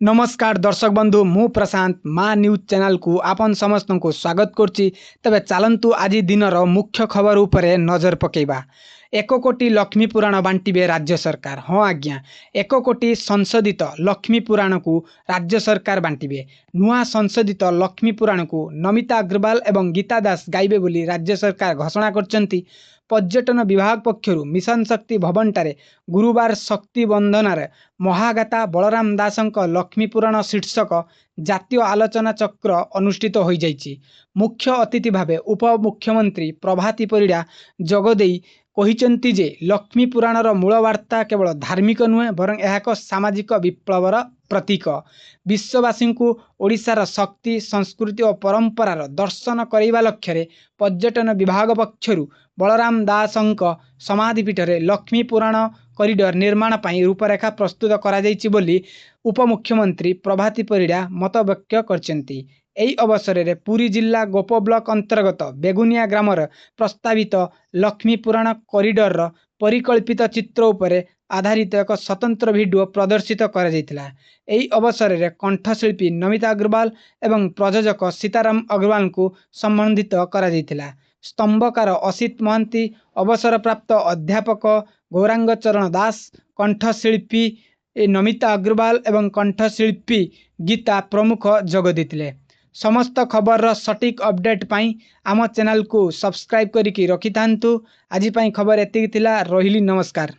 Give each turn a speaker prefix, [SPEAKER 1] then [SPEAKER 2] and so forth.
[SPEAKER 1] नमस्कार दर्शक बंधु मु प्रशांत माँ न्यूज चैनल को आपन समस्त को स्वागत करुच्ची। तबे चलतु आज दिनर मुख्य खबर उपरे नजर पकेबा। 1 कोटी लक्ष्मी पुराण बांटिबे राज्य सरकार। हाँ आज्ञा 1 कोटी संशोधित लक्ष्मी पुराण को राज्य सरकार बांटिबे। नुआ संशोधित लक्ष्मी पुराण को नमिता अग्रवाल एवं गीता दास गाइबे बोली राज्य सरकार घोषणा करचंती। पर्यटन विभाग पक्षरु मिशन शक्ति भवनटारे गुरुवार शक्ति बंधनार महागाता बलराम दासंक लक्ष्मी पुराण शीर्षक जातीय आलोचना चक्र अनुष्ठित हो जाइछि। मुख्य अतिथि भावे उपमुख्यमंत्री प्रभाती परिड़ा जोगदेई कहिचंती जे लक्ष्मी पुराणर मूल वार्ता केवल धार्मिक नुहे बरं यह एक सामाजिक विप्लवर प्रतीक। विश्ववासी को ओडिशार शक्ति संस्कृति और परंपरार दर्शन करैबा लक्ष्य पर्यटन विभाग पक्षरु बलराम दासंक समाधिपीठरे लक्ष्मी पुराण कॉरिडोर निर्माण पाई रूपरेखा प्रस्तुत करा जाइछि बोली उपमुख्यमंत्री प्रभाती परिड़ा मत व्यक्त करचंती। एही अवसर में पुरी जिला गोप ब्लॉक अंतर्गत बेगुनिया ग्रामर प्रस्तावित लक्ष्मी पुराण कॉरिडोर परिकल्पित चित्र उपरे आधारित एक स्वतंत्र वीडियो प्रदर्शित करा जायतिला। एही अवसर में कंठशिल्पी नमिता अग्रवाल एवं प्रयोजक सीताराम अग्रवाल को संबंधित करा जायतिला। स्तंभकार असित महांती, अवसर प्राप्त अध्यापक गौरांग चरण दास, कंठशिल्पी नमिता अग्रवाल एवं कंठशिल्पी गीता प्रमुख जोग देथिले। समस्त खबर सटीक अपडेट पाई आम चैनल को सब्सक्राइब करिकी रखि थांतु। आज पाई खबर एतिक थिला। रहिली नमस्कार।